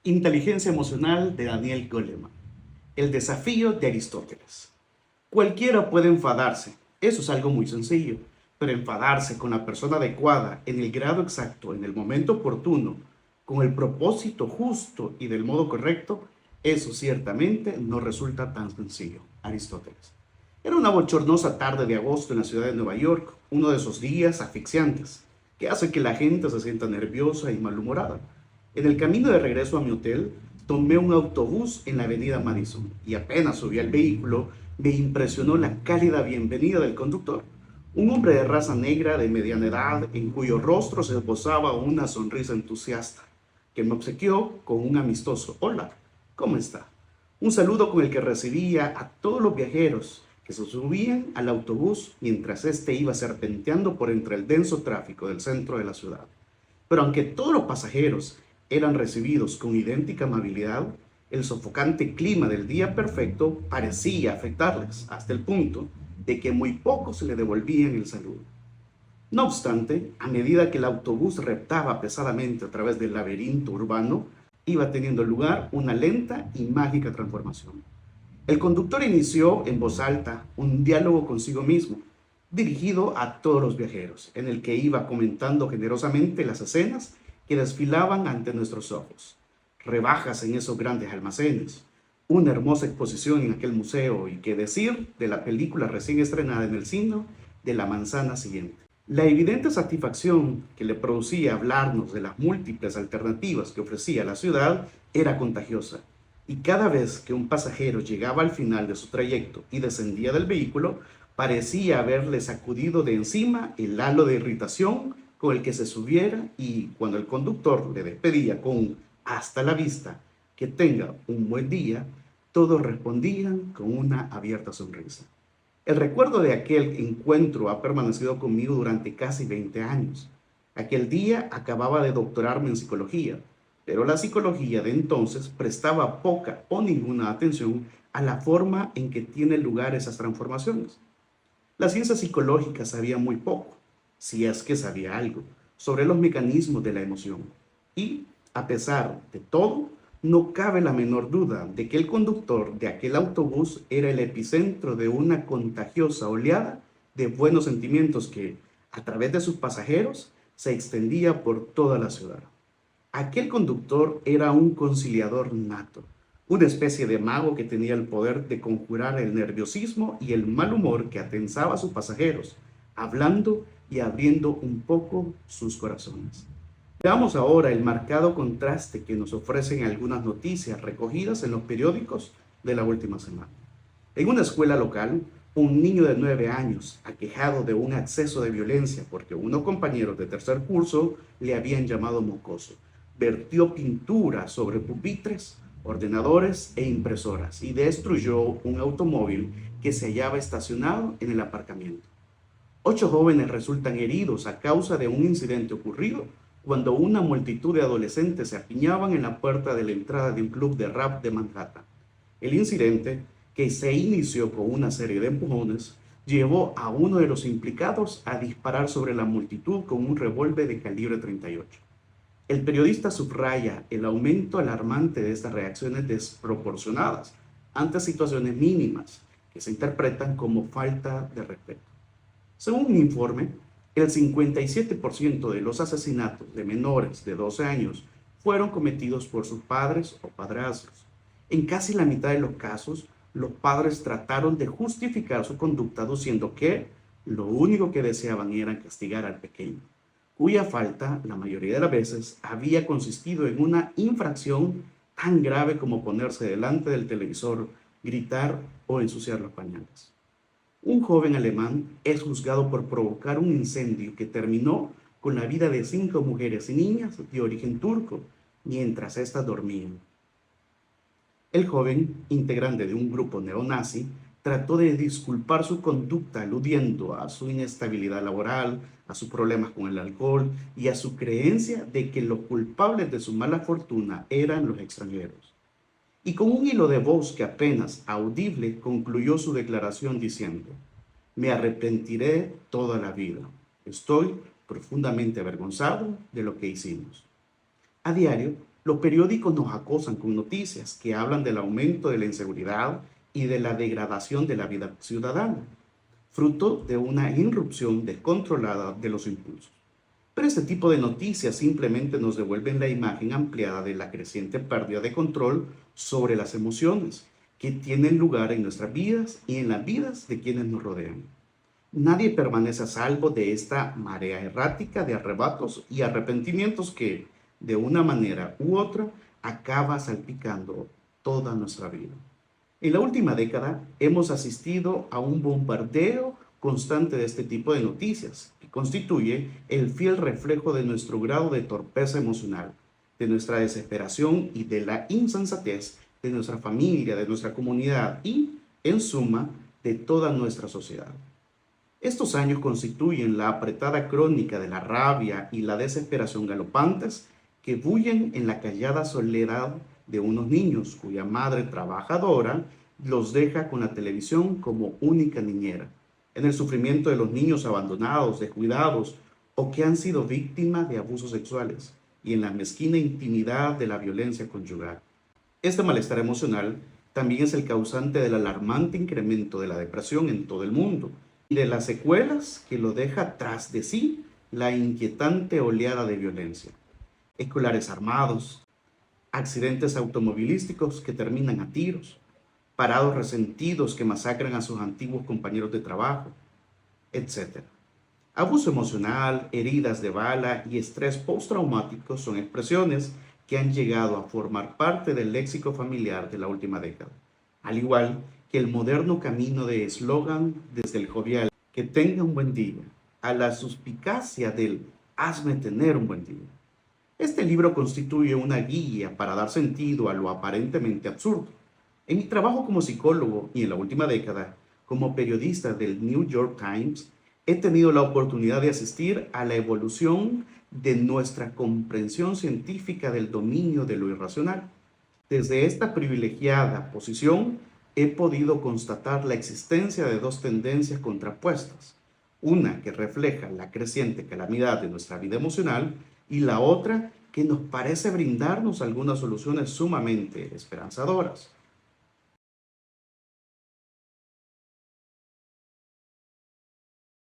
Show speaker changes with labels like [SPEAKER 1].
[SPEAKER 1] Inteligencia emocional de Daniel Goleman. El desafío de Aristóteles. Cualquiera puede enfadarse, eso es algo muy sencillo, pero enfadarse con la persona adecuada, en el grado exacto, en el momento oportuno, con el propósito justo y del modo correcto, eso ciertamente no resulta tan sencillo. Aristóteles. Era una bochornosa tarde de agosto en la ciudad de Nueva York, uno de esos días asfixiantes, que hace que la gente se sienta nerviosa y malhumorada. En el camino de regreso a mi hotel, tomé un autobús en la avenida Madison y apenas subí al vehículo, me impresionó la cálida bienvenida del conductor. Un hombre de raza negra de mediana edad, en cuyo rostro se esbozaba una sonrisa entusiasta, que me obsequió con un amistoso hola, ¿cómo está? Un saludo con el que recibía a todos los viajeros que se subían al autobús mientras éste iba serpenteando por entre el denso tráfico del centro de la ciudad. Pero aunque todos los pasajeros eran recibidos con idéntica amabilidad, el sofocante clima del día perfecto parecía afectarles, hasta el punto de que muy pocos le devolvían el saludo. No obstante, a medida que el autobús reptaba pesadamente a través del laberinto urbano, iba teniendo lugar una lenta y mágica transformación. El conductor inició en voz alta un diálogo consigo mismo, dirigido a todos los viajeros, en el que iba comentando generosamente las escenas que desfilaban ante nuestros ojos. Rebajas en esos grandes almacenes, una hermosa exposición en aquel museo y qué decir de la película recién estrenada en el cine de La manzana siguiente. La evidente satisfacción que le producía hablarnos de las múltiples alternativas que ofrecía la ciudad era contagiosa, y cada vez que un pasajero llegaba al final de su trayecto y descendía del vehículo, parecía haberle sacudido de encima el halo de irritación con el que se subiera, y cuando el conductor le despedía con un hasta la vista, que tenga un buen día, todos respondían con una abierta sonrisa. El recuerdo de aquel encuentro ha permanecido conmigo durante casi 20 años. Aquel día acababa de doctorarme en psicología, pero la psicología de entonces prestaba poca o ninguna atención a la forma en que tienen lugar esas transformaciones. La ciencia psicológica sabía muy poco, si es que sabía algo, sobre los mecanismos de la emoción. Y, a pesar de todo, no cabe la menor duda de que el conductor de aquel autobús era el epicentro de una contagiosa oleada de buenos sentimientos que, a través de sus pasajeros, se extendía por toda la ciudad. Aquel conductor era un conciliador nato, una especie de mago que tenía el poder de conjurar el nerviosismo y el mal humor que atensaba a sus pasajeros, hablando y abriendo un poco sus corazones. Veamos ahora el marcado contraste que nos ofrecen algunas noticias recogidas en los periódicos de la última semana. En una escuela local, un niño de 9 años, aquejado de un acceso de violencia porque unos compañeros de tercer curso le habían llamado mocoso, vertió pintura sobre pupitres, ordenadores e impresoras y destruyó un automóvil que se hallaba estacionado en el aparcamiento. 8 jóvenes resultan heridos a causa de un incidente ocurrido cuando una multitud de adolescentes se apiñaban en la puerta de la entrada de un club de rap de Manhattan. El incidente, que se inició con una serie de empujones, llevó a uno de los implicados a disparar sobre la multitud con un revólver de calibre 38. El periodista subraya el aumento alarmante de estas reacciones desproporcionadas ante situaciones mínimas que se interpretan como falta de respeto. Según un informe, el 57% de los asesinatos de menores de 12 años fueron cometidos por sus padres o padrastros. En casi la mitad de los casos, los padres trataron de justificar su conducta diciendo que lo único que deseaban era castigar al pequeño, cuya falta, la mayoría de las veces, había consistido en una infracción tan grave como ponerse delante del televisor, gritar o ensuciar los pañales. Un joven alemán es juzgado por provocar un incendio que terminó con la vida de 5 mujeres y niñas de origen turco mientras éstas dormían. El joven, integrante de un grupo neonazi, trató de disculpar su conducta aludiendo a su inestabilidad laboral, a sus problemas con el alcohol y a su creencia de que los culpables de su mala fortuna eran los extranjeros. Y con un hilo de voz que apenas audible concluyó su declaración diciendo: me arrepentiré toda la vida. Estoy profundamente avergonzado de lo que hicimos. A diario, Los periódicos nos acosan con noticias que hablan del aumento de la inseguridad y de la degradación de la vida ciudadana, fruto de una irrupción descontrolada de los impulsos. Pero este tipo de noticias simplemente nos devuelven la imagen ampliada de la creciente pérdida de control sobre las emociones que tienen lugar en nuestras vidas y en las vidas de quienes nos rodean. Nadie permanece a salvo de esta marea errática de arrebatos y arrepentimientos que, de una manera u otra, acaba salpicando toda nuestra vida. En la última década hemos asistido a un bombardeo constante de este tipo de noticias, que constituye el fiel reflejo de nuestro grado de torpeza emocional, de nuestra desesperación y de la insensatez de nuestra familia, de nuestra comunidad y, en suma, de toda nuestra sociedad. Estos años constituyen la apretada crónica de la rabia y la desesperación galopantes que bullen en la callada soledad de unos niños cuya madre trabajadora los deja con la televisión como única niñera, en el sufrimiento de los niños abandonados, descuidados o que han sido víctimas de abusos sexuales y en la mezquina intimidad de la violencia conyugal. Este malestar emocional también es el causante del alarmante incremento de la depresión en todo el mundo y de las secuelas que lo deja tras de sí la inquietante oleada de violencia. Escolares armados, accidentes automovilísticos que terminan a tiros, parados resentidos que masacran a sus antiguos compañeros de trabajo, etc. Abuso emocional, heridas de bala y estrés postraumático son expresiones que han llegado a formar parte del léxico familiar de la última década, al igual que el moderno camino de eslogan desde el jovial "que tenga un buen día" a la suspicacia del "hazme tener un buen día". Este libro constituye una guía para dar sentido a lo aparentemente absurdo. En mi trabajo como psicólogo y en la última década como periodista del New York Times, he tenido la oportunidad de asistir a la evolución de nuestra comprensión científica del dominio de lo irracional. Desde esta privilegiada posición, he podido constatar la existencia de dos tendencias contrapuestas, una que refleja la creciente calamidad de nuestra vida emocional y la otra que nos parece brindarnos algunas soluciones sumamente esperanzadoras.